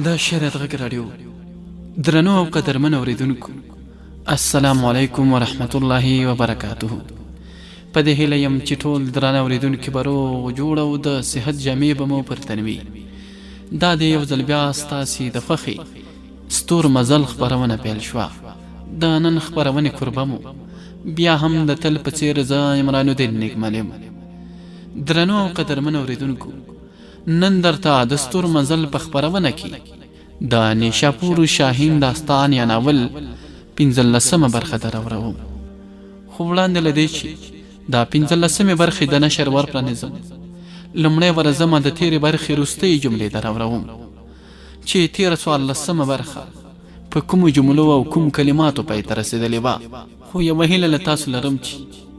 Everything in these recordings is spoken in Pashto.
د شریعت غږ راډیو درنو او قدرمن اوریدونکو، السلام علیکم ورحمت الله وبرکاته. په دې هیله یم چې ټول درانه اوریدونکي به روغ جوړ او د صحت جامې به مو پر تن وي. دا د یو ځل بیا ستاسې د خوښې ستور مزل خپرونه پیل شوه. د نن خپرونې کوربه مو بیا هم د تل په څېر زه عمران الدین نګمل یم. درنو او قدرمن اوریدونکو، نن درته د ستور مزل په خپرونه کې د نیشاپور شاهین داستان یا ناول 15مه برخه دراوړم. خو وړاندې له دې چې دا 15مې برخې د نشر ورپرانیزم، لومړی ورځمه د تېرې برخې وروستۍ جملې دراوړم چې 13 برخه په کومو جملو او کوم کلماتو پای ته رسېدلې وه. خو یوه هیله له تاسو لرم چې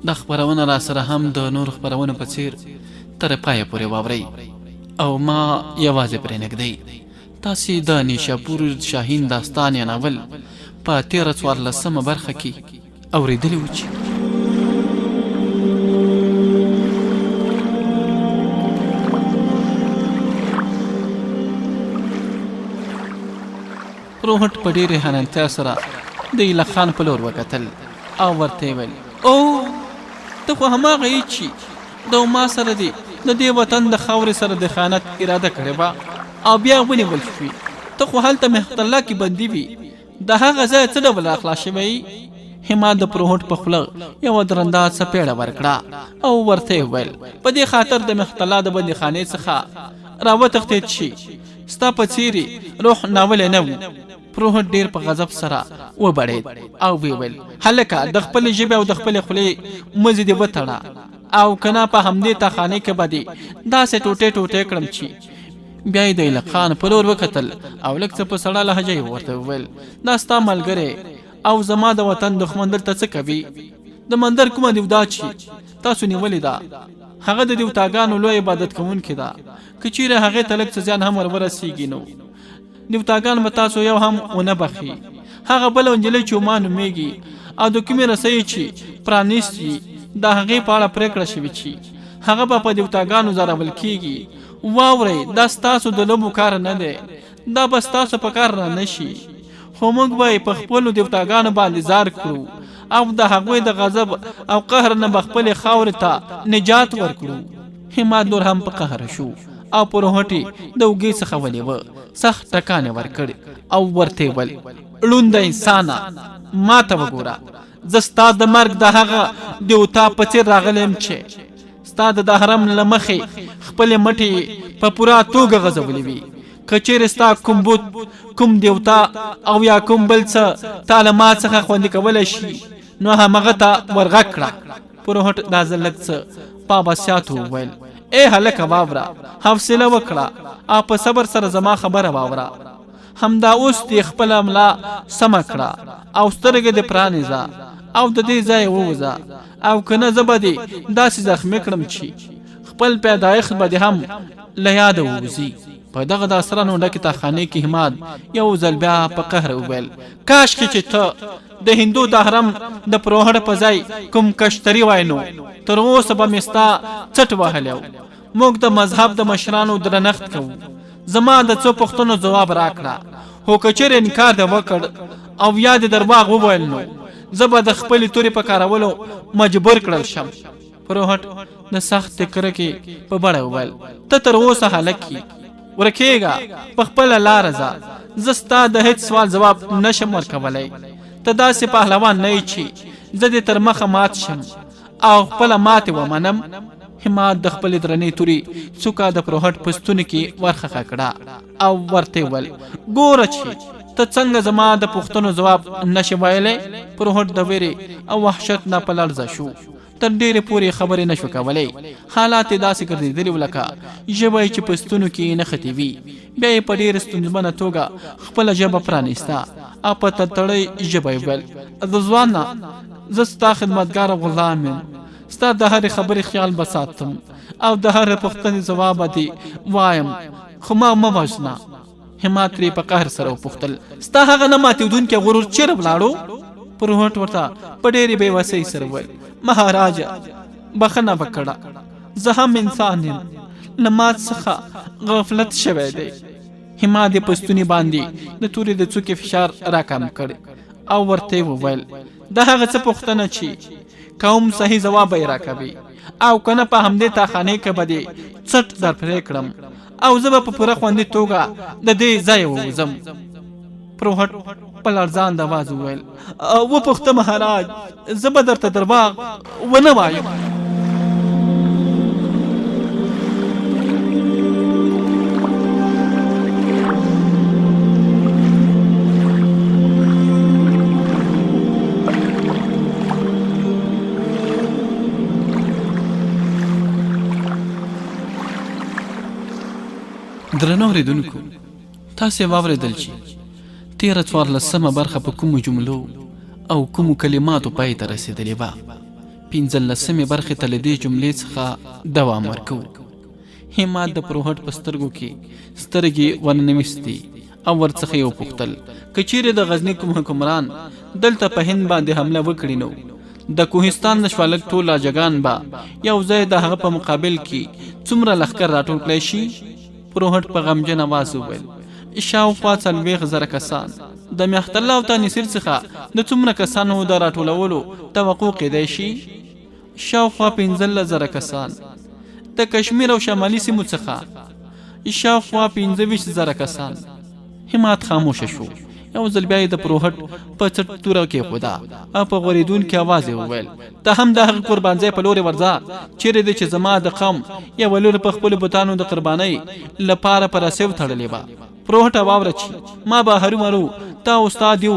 دا خپرونه را سره هم د نور خپرونو په څېر تر پایه پورې واورئ او ما یوازې پرې نږدئ. تاسې د نیشاپور شاهین داستان یا ناول په 14 برخه کې اورېدلی و چې روهټ په ډېرې حیرانتیا سره د ایله خان په لور وکتل او ورته یې ویل: او ته خو هماغه یې چې د ما سره دی د دې وطن د خاورې سره د خیانت اراده کړې وه او بیا ونیول شوي. ته خو هلته مهت الله کې بندي وي. د هغه ځای څه ډول اخلاص شوی؟ همت د پروهټ په خوله یوه درنده څپېړه ورکړه او ورته یې وویل: په دې خاطر د مهت الله د بندیخانې څخه راوتښتېد چې ستا په څېرې روح ناولی نه و. پروهټ ډېر په غضب سره وبړېد او ویې ویل: هلکه، د خپلې ژبې او د خپلې خولې مزې دې وتړه او که نه په همدې تاخانې کې به دې داسې ټوټې ټوټې کړم چې. بیا یې د ایله خان په لور وکتل او لږ څه په سړه لهجه یې ورته وویل: دا ستا ملګری او زما د وطن دښمن دلته څه کوي؟ د مندر کومه دیودا چې تاسو نیولې ده، هغه د دیوتاګانو لوی عبادت کوونکې ده. که چیرې هغې ته لږ څه زیان هم ورسېږي نو دیوتاګان به تاسو یو هم ونه بخي. هغه بله نجلۍ چې عما نومېږي او د کومې رسۍ چې پرانیستي د هغې په اړه پرېکړه شوې چې هغه به په دیوتاګانو ځارول کېږي. واورئ، دا ستاسو د لوبو کار نه دی، دا به ستاسو په کار را نه شي. خو موږ به یې په خپلو دیوتاګانو باندې زار کړو او د هغوی د غضب او قهر نه به خپلې خاورې ته نجات ورکړو. همت نور هم په قهر شو او پروهټ یې د اوږې څخه ونیوه، سخت ټکان یې ورکړ او ورته یې ویل: ړونده انسانه، ما ته وګوره. زه ستا د مرګ د هغه دیوتا په څېر راغلی یم چې ستا د حرم له مخې خپلې مټې په پوره توګه غځولې وي. که چیرې ستا کوم بت، کوم دیوتا او یا کوم بل څه تا له ما څخه خوندي کولی شي نو همغه ته ورغږ کړه. پروهټ دا ځل لږ څه په عباسیاتو وویل: ای هلکه، واوره، حوصله وکړه او په صبر سره زما خبره واوره. همدا اوس دې خپله ملا سمه کړه او سترګې دې پرانیزه او د دې ځای ووځه، او که نه زه به دې داسې زخمي کړم چې خپل پیدایښت به دې هم له یاده ووځي. په دغه د اسرانو ډکې تاخانې کې همت یو ځل بیا په قهر وویل: کاشکې چې ته د هندو د حرم د پروهټ په ځای کوم کشتري وای نو تر اوسه به مې ستا څټ وهلی و. موږ د مذهب د مشرانو درنښت کوو. زما د څو پوښتنو ځواب راکړه، خو که چېرې انکار دې وکړ او یا دې درواغ وویل نو زه به د خپلې تورې په کارولو مجبور کړل شم. پروهټ د سختې کرکې په بڼه وویل: ته تر اوسه هلک یې، ورکېږه، په خپله لاره ځه. زه ستا د هېڅ سوال ځواب نشم ورکولی. ته داسې پهلوان نه یې چې زه دې تر مخه مات شم او خپله ماتې ومنم. همت د خپلې درنې تورې څوکه د پروهټ په ستوني کې ورخښه کړه او ورته یې ویل: ګوره چې ته څنګه زما د پوښتنو ځواب نشې ویلی. پروهټ د ویرې او وحشت نه په لړزه شو، تر ډېرې پورې خبرې نشو کولی. حالات یې داسې ګرځېدلي و لکه ژبه یې چې په ستونو کې نښتې وي. بیا یې په ډېره ستونزمنه توګه خپله ژبه پرانیسته او په تړتړۍ ژبه یې ویل: رضوانه، زه ستا خدمتګار غلام یم. ستا د هرې خبرې خیال به ساتم او د هرې پوښتنې ځواب به دې وایم، خو ما مه وژنه. همت ترې په قهر سره وپوښتل: ستا هغه نه ماتېدونکی غرور چېرې ولاړو؟ پروهټ ورته په ډېرې بېوسۍ سره وویل: مهاراجا، بخښنه وکړه، زه هم انسان یم، له ما څخه غفلت شوی دی. هما د پستوني باندې د تورې د څوکې فشار راکم کړ او ورته وویل د هغه څه پوښتنه چې کوم صحیح ځواب یې راکوي او کنه په همدې تاخانې کې به دې څټ در پرې کړم او زه به په پوره خوندي توګه د دې ځای ووځم. پروهټ په لړزاند اواز وویل وپوښته مهاراج زه به درته درواغ ونه وایم. درنو اوریدونکو، تاسې واورېدل چې 13 برخه په کومو جملو او کومو کلماتو پای ته رسېدلې وه. 15 برخې ته له دې جملې څخه دوام ورکوو. همات د پروهټ په سترګو کې سترګې ورننویستې او ورڅخه یې وپوښتل که چیرې د غزني کوم حکمران دلته په هند باندې حمله وکړي نو د کوهستان د شوالک ټول لاجګان به یو ځای د هغه په مقابل کې څومره لښکر راټول کړی شي؟ پروهټ په غمجن اواز وویل شاوخوا 40,000 کسان. د میختله او تانیسیر څخه د څومره کسانو د راټولولو توقع کیدای شي؟ شاوخوا 15,000 کسان. د کشمیر او شمالي سیمو څخه شاوخوا 25,000 کسان. همات خاموشه شو. یو ځل بیا د پروهټ په څټ توره کېښوده او په غوړېدونکي اواز یې وویل ته هم د هغه قربانځای په لورې ورځه چیرې دی چې زما د قوم یوه لور په خپلو بوتانو د قربانۍ لپاره په رسیو تړلې وه. پروهټ واوره چې ما به هرومرو تا استاد یو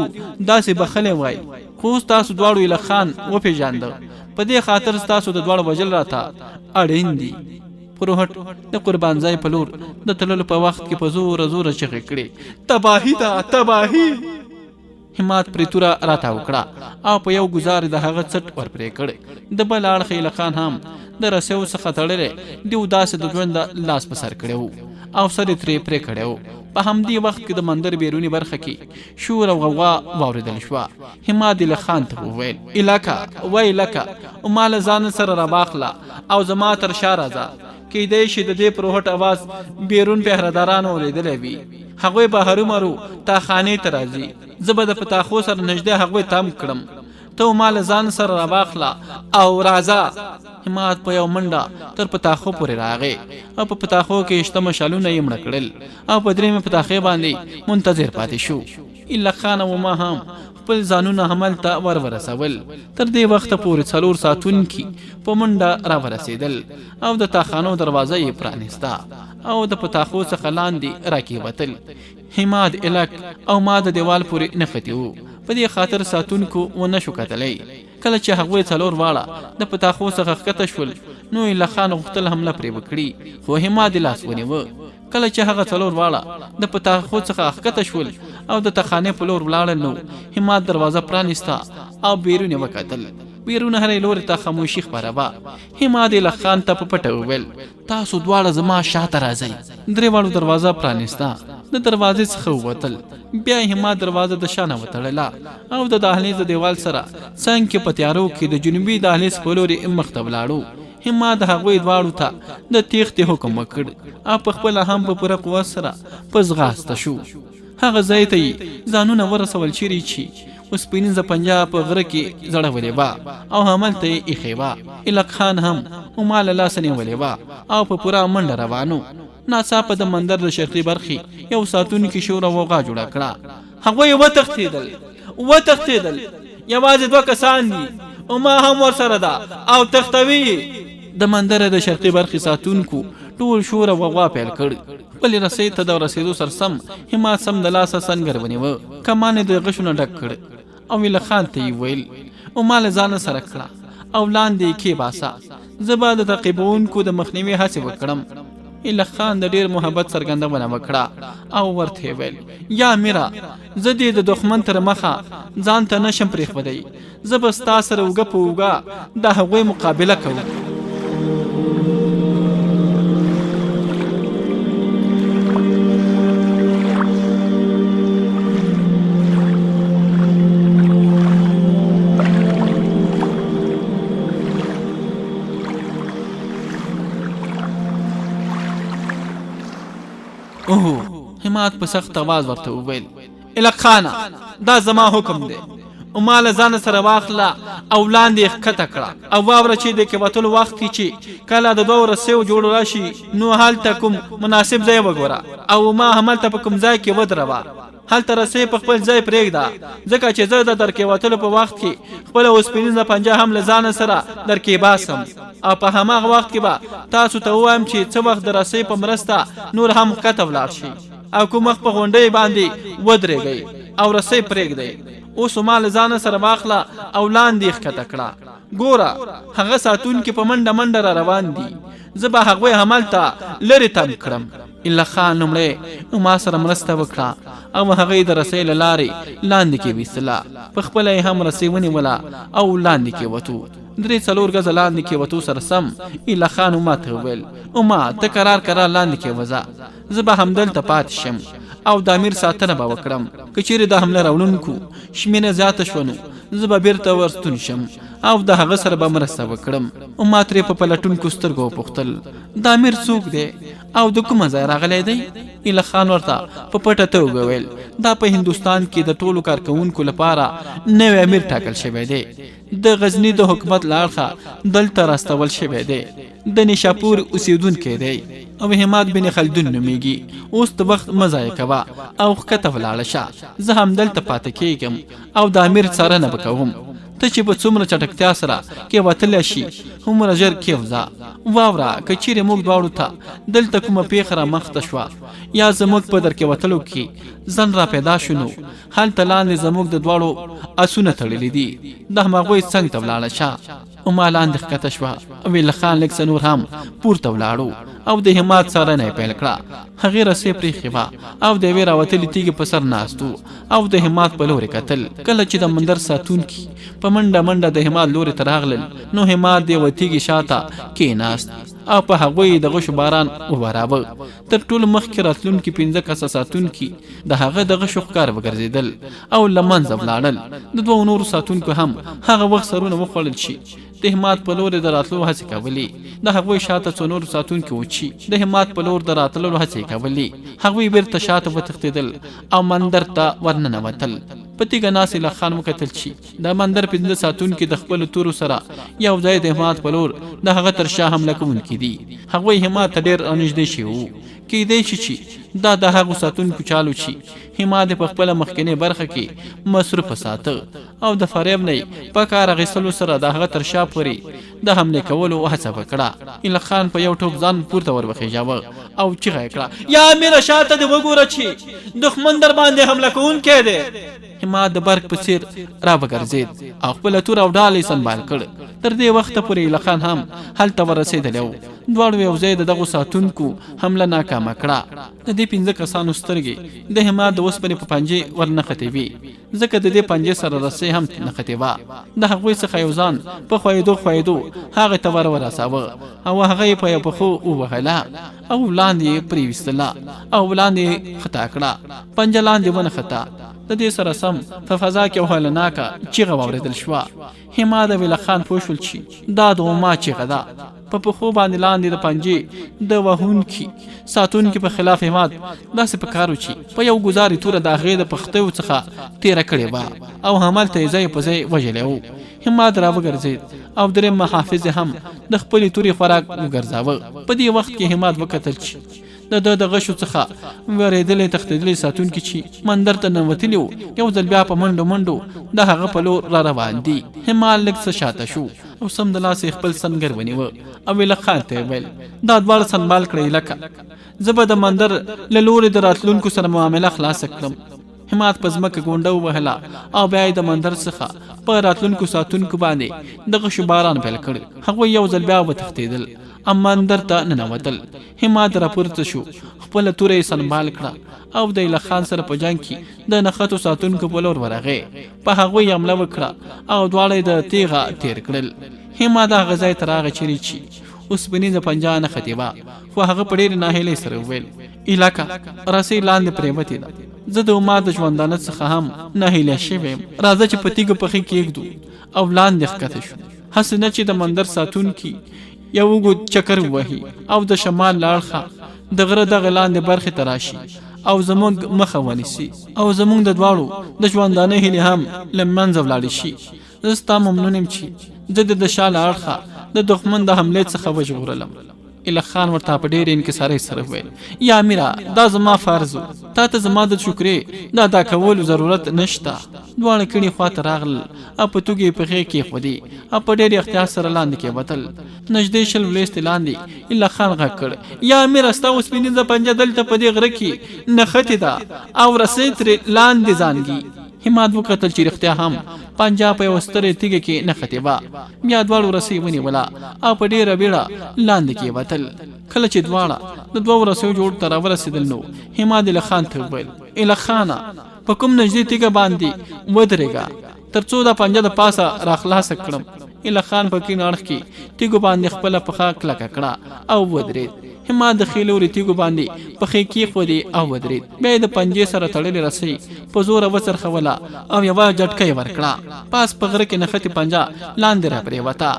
داسې بخلی وای خو اوس تاسو دواړو ایله خان وپېژانده په دې خاطر ستاسو د دواړو وژل راته اړین دي. پروهټ د قربانځای په لور د تللو په وخت کې په زوره زوره چغې کړې تباهي ده تباهي. همات پرې توره راتاو کړه او په یو ګزار د هغه څټ ورپرې کړ. د بل اړخ ایله خان هم د رسیو څخه تړلی دیو داسې د ژونده لاس په سر کړی و او سر یې ترې پرې کړی و. په همدې وخت کې د مندر بیرونی برخه کې شور او غوغا واورېدل شوه. همات ایله خان ته وویل الکه وای الکه ما له ځان سره راواخله او زما تر شا راځه. کیدای شي د دې پروهټ اواز بیرون پهردارانو اورېدلی وي. هغوی به هرومرو تا خانې ته راځي. زه به د پتاخو سره نږدې هغوی تم کړم. ته ما له ځان سره راواخله او راځه. همات په یو منډه تر پتاخو پورې راغی او په پتاخو کې شته مشالونه یې مړه کړل او په درېیمې پتاخې باندې منتظر پاتې شو. ایله خان او ما هم خپل ځانونه هملته ورسول. تر دې وخته پورې 4 ساعتونکي په منډه راورسېدل او د تاخانو دروازه یې پرانیسته او د پتاخو څخه لاندې راکېوتل. همات الک او ما د دیوال پورې نښتي وو. په دې خاطر ساتونکو ونه شو کتلی. کله چې هغوی 4 واړه د پتاخو څخه ښکته شول نو ایله خان غوښتل حمله پرې وکړي خو همات یې لاس ونیوه. کله چې هغه 4 واړه د پتاخو څخه ښکته شول او د تخانې په لور ولاړل نو همات دروازه پرانیسته او بیرون یې وکتل. بیرون هرې لوري ته خاموشي خپره وه. همات ایله خان ته په پټه وویل تاسو دواړه زما شاته راځئ. درې واړو دروازه پرانیسته. د دروازې څخه ووتل. بیا همات دروازه د شانه وتړله او د دهلیز د دیوال سره څنګ کې په تیارو کې د جنوبي دهلیز په لورې مخ ته ولاړو. همات هغوی دواړو ته د تیښتې حکم وکړ او په خپله هم په پوره قوت سره په ځغاسته شو. هغه ځای ته یې ځانونه ورسول چیرې چې اوسپنیزه پنجه په غره کې ځړولې وه او هملته یې ایښې وه. الک خان هم ما له لاسه نیولې وه او په پوره منډه روانو. ناڅاپه د مندر د شرقي برخې یو ساتونکي شور او غوغا جوړه کړه. هغوی وتښتېدل یوازې 2 کسان دي او ما هم ورسره ده او تښتوي. د مندر د شرقي برخې ساتونکو ټول شور او غوغا پیل کړ. خپلې رسۍ ته د رسېدو سرسم همات سم د لاسه سنګر ونیوه. کمان یې د غشونه ډک کړ او ایله خان ته یې ویل او ما له ځانه سره کړه او لاندې یې کېباسه. زه به د تعقیبوونکو د مخنیوي هڅې وکړم. ایله خان د ډېر محبت څرګندونه وکړه او ورته ویل یا میرا زه دې د دښمن تر مخه ځان ته نشم پرېښودی. زه به ستا سره اوږه په اوږه د هغوی مقابله کوم. همات په سخت आवाज ورته وویل الک خانه دا زما حکم دی او مال ځان سره واخله او لاندې ښکته کړه او واوره چې د کې وتلو وخت کې چې کله د دوه رسیو جوړ راشي نو هلته کوم مناسب ځای وګوره او ما هملته په کوم ځای کې ودروه هلته رسۍ په خپل ځای پرېږده ځکه چې زه د درکې وتلو په وخت کې خپله اوسپنیزه پنجه هم له ځانه سره درکې باسم او په هماغه وخت کې به تاسو ته ووایم چې څه وخت د رسۍ په مرسته نور هم ښکته ولاړ شي او کوم وخت په غونډۍ باندې ودرېږئ او رسۍ پرېږدئ اوس ما له ځانه سره واخله او لاندې ښکته کړه ګوره هغه ساتونکي په منډه منډه را روان دي زه به هغوی هملته لرې تم کړم الا خان لومړی ما سره مرسته وکړه او هغې د رسۍ له لارې لاندې کې ویستله په خپله یې هم رسۍ ونیوله او لاندې کې وتو 3-4 ګزه لاندې کې وتو سره سم الا خان ما ته وویل ما ته قرار لاندې کې وځه زه به همدلته پاتې شم او د امیر ساتنه به وکړم که چیرې د حمله راوړونکو شمېره زیاته شوه نو زه به بیرته ورستون شم او د هغه سره به مرسته وکړم ما ترې په پلټونکو سترګو وپوښتل د امیر څوک دی او د کومه ځای راغلی دی ایله خان ورته په پټه توګه وویل دا په هندوستان کې د ټولو کارکوونکو لپاره نوی امیر ټاکل شوی دی د غزني د حکومت له اړخه دلته راستول شوی دی د نیشاپور اوسیدونکی دی او همات بن خلدون نومیږي اوس د وخت مه ضایع کوه او ښکته ولاړه شه زه همدلته پاتې کېږم او د امیر څارنه به کوم ته چې په څومره چټکتیا سره کې وتلی شي هومره ژر کېوځه واوره که چیرې موږ دواړو ته دلته کومه پیښه رامخته شوه یا زموږ په درکې وتلو کې ځن را پیدا شو نو هلته لاندې زموږ د دواړو اسونه تړلي دي د هماغوی څنګ ته ولاړه شه ما لاندې ښکته شوه او ایله خان لږ څه نور هم پورته ولاړو او د همات څارنه یې پیل کړه هغې رسۍ پرېښې وه او د یوې راوتلې تیږې په سر ناست و او د همات په لورې کتل کله چې د مندر ساتونکي په منډه منډه د همات لورې ته راغلل نو همات د یوه تیږې شاته کېناست او په هغوی د غشو باران وبراوه تر ټولو مخکې راتلونکي 15 کسه ساتونکي د هغه د غشو ښکار وګرځېدل او له منځه ولاړل د دوو نورو ساتونکو هم هغه وخت سرونه وخوړل شي د همات په لور د راتلو هڅې کولې د هغوی شاته څو نور ساتونکي و چې د همات په لور د راتللو هڅې کولې هغوی بیرته شاته وتښتېدل او مندر ته ورننوتل په تیږه ناست ایله خان وکتل چې د مندر 15 ساتونکي د خپلو تورو سره یو ځای د همات په لور د هغه تر شا حمله کوونکي دي هغوی همات ته ډېر رانږدې شوي وو کیدای شي چې دا د هغو ساتونکو چالو چې همات په خپله مخکینۍ برخه کې مصروفه ساته او د فریب نه په کار اخیستلو سره د هغه تر شا پورې د حملې کولو هڅه وکړه ایله خان په یو ټوپ ځان پورته ور وخېژاوه او چیغه یې کړه یا امیره شاته دې وګوره چې دښمن در باندې حمله کوونکی دی همات د برق په څېر را وګرځېد او خپله توره او ډال یې سنبال کړ تر دې وخته پورې ایله خان هم هلته ورسېدلی و دواړو یو ځای د دغو ساتونکو حمله ناکامه کړه د دې 15 کسانو سترګې د همات د اوسپنې په پنجې ورنښتې وې ځکه د دې پنجې سره رسۍ هم نښتې وه د هغوی څخه یو ځان په ښویېدو هغې ته ورساوه او هغه یې په یو پښو ووهله او لاندې یې پرېویستله او لاندې یې خطا کړه پنجه لاندې ونښته د دې سره سم په فضا کې یو هولناکه چیغه واورېدل شوه همات د ایله خان پوه شول چې دا د عما چیغه ده په پښو باندې لاندې د پنجې د وهونکي ساتونکي په خلاف همات داسې په کار و چې په یو ګزارې توره د هغې د پښتیو څخه تېره کړې وه او همالته یې ځای په ځای وژلی و همات را وګرځېد او درې محافظ هم د خپلې تورې خوراک وګرځاوه په دې وخت کې همات وکتل چې د غشو څخه ورېدلې تښتېدلې ساتونکي چې مندر ته ننوتلي وو یو ځل بیا په منډو د هغه په لور را روان دي همات لږ څه شاته شو او سمدلاسه خپل سنګر ونیوه او ایله خان ته ویل دا دواړه سنبال کړئ لکه زه به د مندر له لورې د راتلونکو سره معامله خلاصه کړم همات په ځمکه ګونډه ووهله او بیا یې د مندر څخه په راتلونکو ساتونکو باندې د غشو باران پیل کړ هغوی یو ځل بیا وتښتېدل مندر ته ننوتل همات راپورته شو خپله توره یې سنبال کړه او د ایله خان سره په جنګ کې د نښتو ساتونکو په لور ورغی په هغوی حمله وکړه او دواړه یې د تیغه تیر کړل همات هغه ځای ته راغی چیرې چې اوسپنیزه پنجه نښتې وه خو هغه په ډېرې ناهیلۍ سره وویل ایلکه رسۍ لاندې پرېوتې ده زه د عما د ژوندانه څخه هم ناهیلی شوی یم راځه چې په تیږو پښې کېږدو او لاندې ښکته شو هسې نه چې د مندر ساتونکي یو اوږد چکر ووهي او د شمال له اړخه د غره دغه لاندې برخې ته راشي او زمونږ مخه ونیسي او زمونږ د دواړو د ژوندانه هیلې هم له منځه ولاړې شي. زه ستا ممنون یم چې زه د شا له اړخه د دښمن د حملې څخه وژغورلم. ایله خان ورته په ډېر انکسارۍ سره وویل یا امیره دا زما فرض و، تا ته زما د شکرې د ادا کولو ضرورت نشته. دواړه کڼې خواته راغلل او په توګې یې پښې کېښودې او په ډېر احتیاط سره لاندې کېوتل. نږدې شل ولېستې لاندې ایله خان غږ کړ یا امیره ستا اوسپنیزه پنجه دلته په دې غره کې نښتې ده او رسۍ ترې لاندې زانګي. هماد وکتل چې رښتیا هم پنجه په یوه سترې تیږه کې نښتې وه. بیا دواړو رسۍ ونیوله او په ډېره بیړه لاندې کېوتل. کله چې دواړه د دوو رسیو جوړ ته راورسېدل نو هماد ایله خان ته وویل ایله خانه په کوم نږدې تیږه باندې ودرېږه تر څو دا پنجه د پاسه راخلاصه کړم. ایله خان په کیڼ اړخ کې تیږو باندې خپله پښه کلکه کړه او ودرېد. هماد د ښي لوري تیږو باندې پښې کېښودې او ودرېد. بیا یې د پنجې سره تړلې رسۍ په زوره وڅرخوله او یوه جټکه یې ورکړه. پاس په غره کې نښتې پنجه لاندې راپرېوته.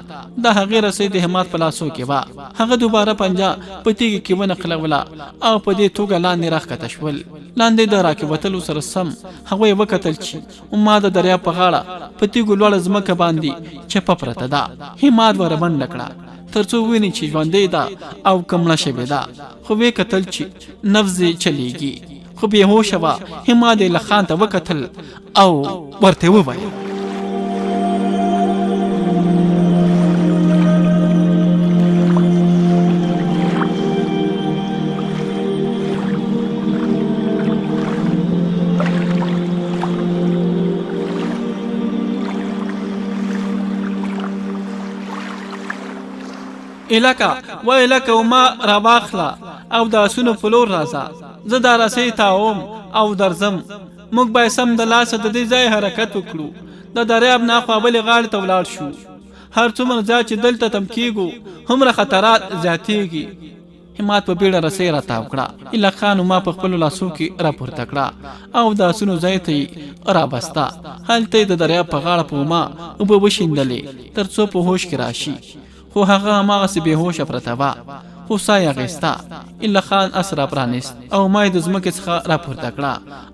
د هغې رسۍ د هماد په لاسو کې وه. هغه دوباره پنجه په تیږې کې ونښلوله او په دې توګه لاندې راښکته شول. لاندې د راکېوتلو سره سم هغوی وکتل چې ما د دریاب په غاړه په تیږو لوړه ځمکه باندې چپه پرته ده. هماد ورمنډه کړه تر څو وویني چې ژوندۍ ده او که مړه شوې ده، خو ویې کتل چې نبض یې چلیږي. خو بېهوشه وه. هماد ایله خان ته وکتل او ورته وویل الکه و الکه وما را واخله او د آسونو په لور راځه، زه دا رسۍ تاوم او درځم. موږ باید سم د لاسه د دې ځای حرکت وکړو. د دریاب نه خوا بلې غاړې ته ولاړ شو. هر څومره زیات چې دلته تم کېږو هومره خطرات زیاتېږي. همات په بیړه رسۍ راتاو کړه. ایله خان ما په خپلو لاسو کې راپورته کړه او د آسونو ځای ته یې رابسته. هلته یې د دریاب په غاړه په ما اوبه وشیندلې تر څو په هوش کې راشي. خو هغه هماغسې بېهوشه پرته وه. خو ساه یې اخیسته. ایله خان اس را پرانیست او ما یې د ځمکې څخه راپورته کړه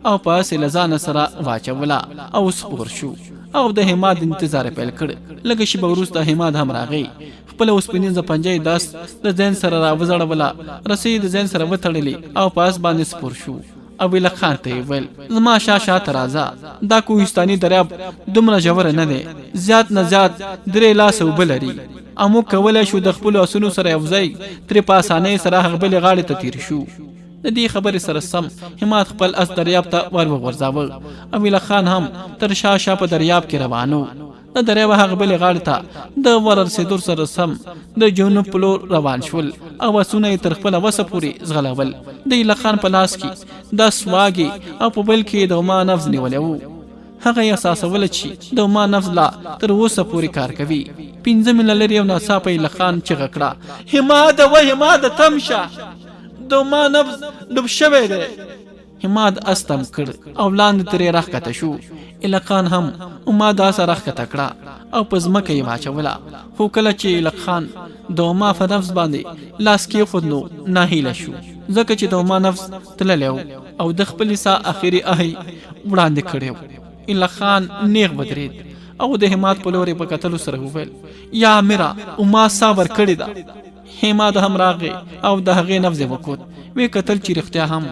او په اس یې له ځانه سره واچوله او سپور شو او د هماد انتظار پیل کړ. لږه شېبه وروسته هماد هم راغی. خپله اوسپنیزه پنجه یې داس د ځین سره راوځړوله. رسۍ یې د ځین سره وتړلې او په اس باندې سپور شو او ایله خان ته یې ویل زما شاته راځه. دا کوهستاني دریاب دومره ژوره نه دی. زیات نه زیات 3 لاسه اوبه لري او موږ کولی شو د خپلو آسونو سره یو ځای ترې په اسانۍ سره هغه بلې غاړې ته تیر شو. د دې خبرې سره سم هماد خپل اس دریاب ته ور وغورځاوه او ایله خان هم تر شا په دریاب کې روانو. د دریاب هغه بلې غاړې ته د ورسېدو سره سم د جنوب په لور روان شول او آسونه یې تر خپله وسه پورې ځغلول. د ایله خان په لاس کې 10 واګې او په بل کې د عما نفس نیولی و. هغه یې احساسوله چې د عما نفس لا تر اوسه پورې کار کوي. 5 میله لرې یو ناڅاپه ایله خان چیغه کړه هماد و هماد تم شه، د عما نفس ډوب شوی دی. هماد اس تم کړ او لاندې ترې راښکته شو. ایله خان هم عما د اسه راښکته کړه او په ځمکه یې واچوله. خو کله چې ایله خان د عما په نفس باندې لاس کېښود نو ناهیله شو، ځکه چې د عما نفس تللی و او د خپلې ساه اخري آهی وړاندې کړی و. ایله خان نیغ ودرېد او د هماد په لور یې په کتلو سره وویل یا امیره عما ساه ورکړې ده. هماد هم راغی او د هغې نبض یې وکوت. ویې کتل چې رښتیا هم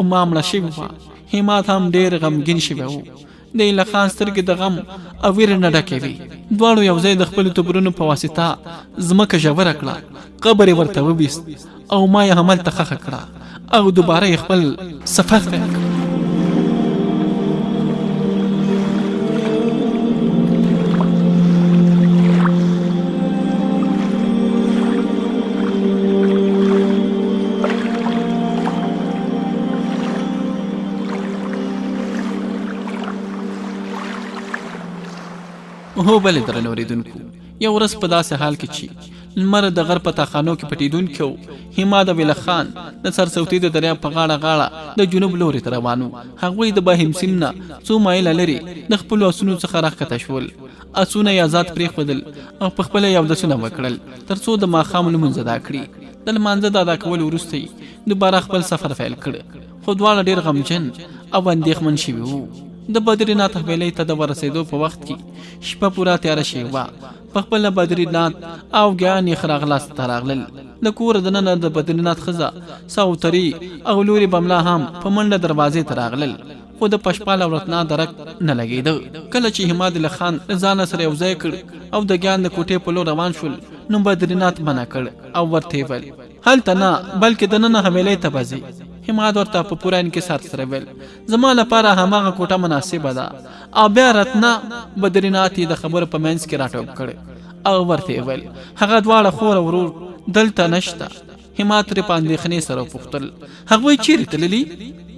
عما مړه شوې وه. هماد هم ډېر غمګین شوی و. د ایله خان سترګې د غم او ویرې نه ډکې وې. دواړو یو ځای د خپلو توبرونو په واسطه ځمکه ژوره کړه. قبر یې ورته وویست او ما یې هملته ښخه کړه او دوباره یې خپل سفر پیل کړ. هو بلې درنو اورېدونکو، یو ورځ په داسې حال کې چې لمر د غر په تاخانو کې پټېدونکی و، هماد او ایله خان د سرسوتي د دریاب په غاړه د جنوب لوري ته روان وو. هغوی د بهیم سیند نه څو مایله لرې د خپلو آسونو څخه راښکته شول. آسونه یې آزاد پرېښودل او په خپله یې اودسونه وکړل تر څو د ماښام لمونځ ادا کړي. د لمانځه د ادا کولو وروسته یې دوباره خپل سفر پیل کړ. خو دواړه ډېر غمجن او اندېښمن شوي وو. د بدرینات حویلۍ ته د ورسېدو په وخت کې شپه پوره تیاره شوې وه. په خپله بدرینات او ګیان یې راغلاس ته راغلل. د کور دننه د بدرینات ښځه ساوتري او لورې بملا هم په منډه دروازې ته راغلل، خو د پشپال او رتنا درک نه لګېده. کله چې حماد الله خان ځان سره یو ځای کړ او د ګیان د کوټې په لور روان شول، نو بدرینات منع کړ او ورته یې ویل هلته نه بلکې دننه حویلۍ ته به ځې. حماد ورته په پوره انکسار سره ویل زما لپاره هماغه کوټه مناسبه ده. او بیا رتنا بدرینات یې د خبرو په منځ کې راټوپ کړ او ورته یې ویل هغه دواړه خور او ورور دلته نشته. حماد ترې په اندېښنې سره وپوښتل هغوی چیرې تللي؟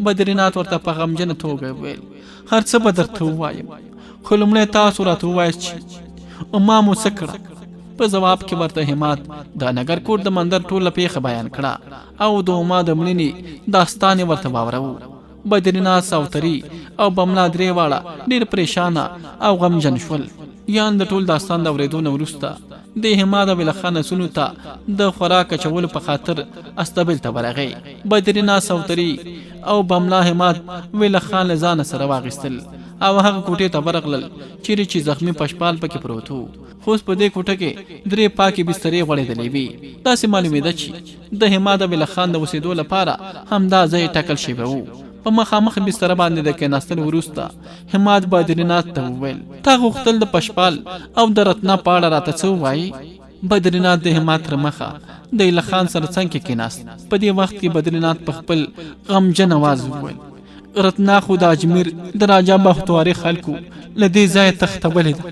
بدرینات ورته په غمجنه توګه ویل هر څه به درته ووایم، خو لومړی تاسو راته ووایاست چې ما مو څه کړه. په جواب کې ورته حماد د نګرکوټ د مندر ټوله پیښه بیان کړه او د عما د مړینې داستان یې ورته واوروه. بدرینات ساوتري او بملا درې واړه ډېر پریشانه او غمجن شول. یان د ټول داستان د اورېدو نه وروسته د حماد او خان سونو ته د خوراک اچولو په خاطر استبل ته ورغی. بدرینات ساوتري او بملا حماد ویل خان له ځان سره واغستل او هغه کوټې ته ورغلل چیرې چې زخمی پشپال پکې پروت و. خو په دې کوټه کې درې پاکې بسترې غوړېدلې وې. داسې معلومېده چې د حماد او خان د اوسېدو لپاره همدا ځای ټاکل شوی و. په مخامخ بستره باندې د کېناستلو وروسته حماد بدرینات ته وویل تا غوښتل د پشپال او د رتنا په اړه راته څه ووایي؟ بدرینات د حماد تر مخه د ایله خان سره څنګ کې کېناست. په دې وخت کې بدرینات په خپل غمجن اواز وویل رتنا خو د اجمیر د راجا بختواري خلکو له دې ځایه تښتولې ده.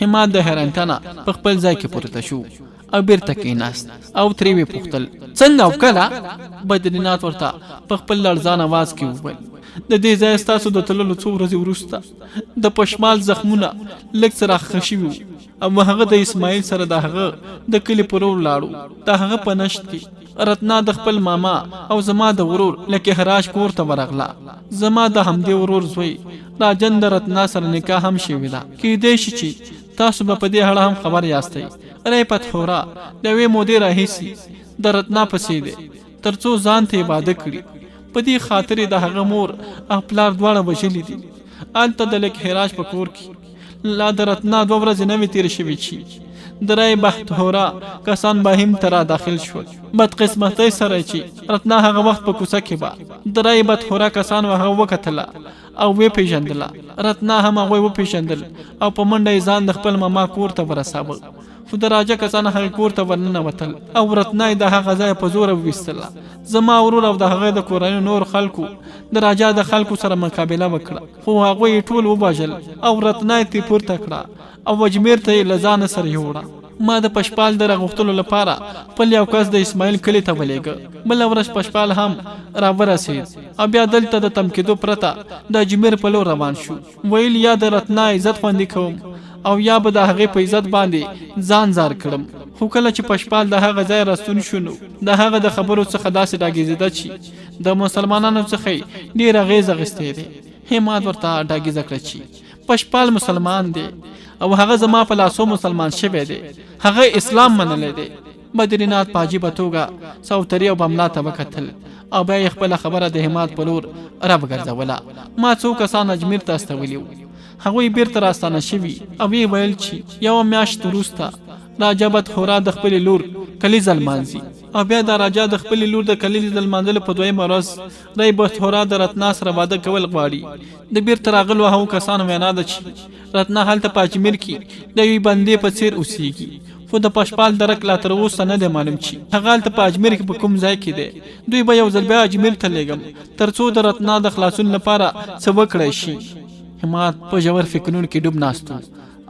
حماد د حیرانتیا نه په خپل ځای کې پورته شو او بیرته کېناست او ترې ویې پوښتل څنګه او کله؟ بدرینات ورته په خپل لړزان اواز کې وویل د دې ځایه ستاسو د تللو څو ورځې وروسته د پشمال زخمونه لږ څه راښه شوي وو او هغه د اسماعیل سره د هغه د کلي پر ور لاړو. د هغه په نشت کې رتنا د خپل ماما او زما د ورور لکه حراج کور ته ورغله. زما د همدې ورور زوی راجن د رتنا سره نکاح هم شوې ده. کېدای شي چې تاسو به په دې اړه هم خبر یاستئ. ریپت خورا د یوې مودې راهیسې د رتنا پسې دی تر څو ځان ته عباده کړي. په دې خاطر د هغه مور او پلار دواړه وژلي دي. هلته د لک حراج په کور کې لا د رتنا 2 ورځې نه وې تېرې شوې چې د رای بختهورا کسان به هم ته را داخل شول. بدقسمتۍ سره چې رتنا هغه وخت په کوڅه کې به د رای بختهورا کسان هغه وکتله او وې پیژندله. رتنا هم هغوی وپیژندل او په منډه یې ځان د خپل ماما کور ته ورساوه. خو د راجا کسان هغه کور ته ورننوتل او رتنا یې د هغه ځایه په زوره وویستله. زما ورور او د هغه د کورنۍ نور خلکو د راجا د خلکو سره مقابله وکړه، خو هغوی یې ټول وباژل او رتنا یې ترې پورته کړه او اجمیر ته یې له ځانه سره یوړه. ما د پشپال د راغوښتلو لپاره خپل یو کس د اسماعیل کلي ته ولېږه. بله ورځ پشپال هم راورسېد او بیا دلته د تم کېدو پرته د اجمیر په لور روان شو. ویل یا د رتنا عزت خوندي کوم او یا به د هغې په عزت باندې ځان زار کړم. خو کله چې پشپال د هغه ځای راستون شو نو د هغه د خبرو څخه داسې ډاګېزېده چې د مسلمانانو څخه یې ډېر اغېز اخیستی دی. حماد ورته ډاګېزه کړه چې پشپال مسلمان دی او هغه زما په لاسو مسلمان شوی دی، هغه اسلام منلی دی. بدرینات په عجیبه توګه ساوتري او بملا ته وکتل او بیا یې خپله خبره د حماد په لور راوګرځوله. ما څو کسان اجمیر ته استولي وو، هغوی بیرته راستانه شوي او ویې ویل چې یوه میاشت وروسته راجا بختهورا د خپلې لور کلیزه لمانځي او بیا د راجا د خپلې لور د کلیزې د لمانځلو په 2مه ورځ رای بختهورا د رتنا سره واده کول غواړي. د بیرته راغلو هغو کسانو وینا ده چې رتنا هلته په اجمیر کې د یوې بندې په څېر اوسېږي. خو د پشپال درک لا تر اوسه نه دی معلوم چې هغه هلته په اجمیر کې په کوم ځای کې دی. دوی به یو ځل بیا اجمیر ته لېږم تر څو د رتنا د خلاصون لپاره څه وکړی شي. حماد په ژور فکرونو کې ډوب ناست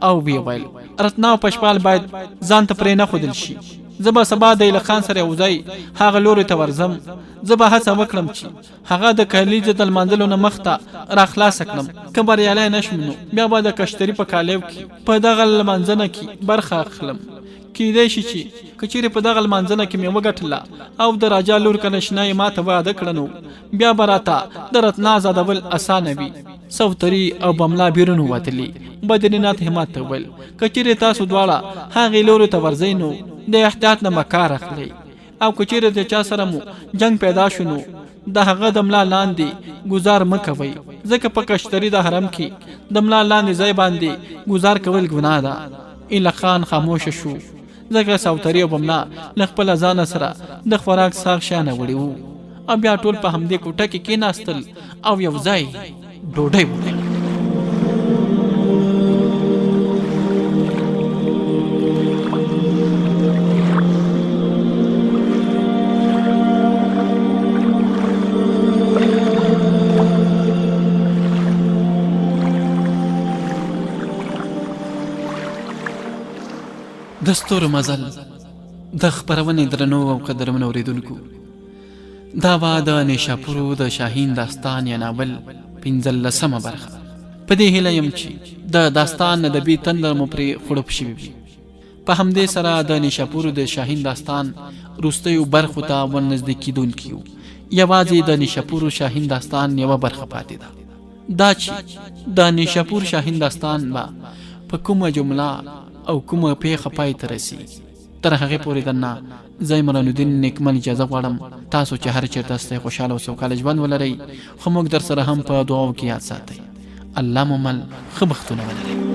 او ویې ویل رتنا او پشپال باید ځان ته پرې نه ښودل شي. زه به سبا د ایله خان سره یو ځای هغه لوري ته ورځم. زه به هڅه وکړم چې هغه د کلیزې د لمانځلو نه مخته راخلاصه کړم. که بریالی نه شم نو بیا به د کشتري په کالیو کې په دغه لمانځنه کې برخه اخلم. کېدای شي چې که چیرې په دغه لمانځنه کې مې وګټله او د راجا لور کنشنا یې ماته واده کړه نو بیا به راته د رتنا ازادول اسانه وي. ساوتري او بملا بیرون ووتلي. بدرینات حماد ته وویل که چیرې تاسو دواړه هغې لوري ته ورځئ نو د احتیاط نه مه کار اخلئ او که چیرې د چا سره مو جنګ پیدا شو نو د هغه د ملا لاندې گزار مه کوئ، ځکه په کشتري د حرم کې د ملا لاندې ځای باندې گزار کول ګناه ده. ایله خان خاموشه شو، ځکه سوتري او بملا له خپله ځانه سره د خوراک ساغ شیانه وړي وو او بیا ټول په همدې کوټه کې کېناستل او یو ځای ډوډۍ وخوړل. د ستورو مزل د خپرونې درنو او قدرمنو اورېدونکو، دا وه د نیشاپورو د شاهین داستان یا ناول 15مه برخه. په دې هیله یم چې د داستان ادبي تندر مو پرې خړوب شوي وي. په همدې سره د نیشاپورو د شاهین داستان وروستیو برخو ته ورنږدې کیدونکي یو. یوازې د نیشاپورو شاهین داستان یوه برخه پاتې ده، دا چې د نیشاپور شاهین داستان به په کومه جمله او کومه پیښه پای ته رسي. تر هغې پورې درنه زه عمران الدین نیکمن اجازه غواړم تاسو چې هر چېرته استئ خوشحاله او سوکاله ژوند ولرئ، خو موږ در سره هم په دعاو کې یاد ساتئ. الله مو مل ښه بختونه ولرئ.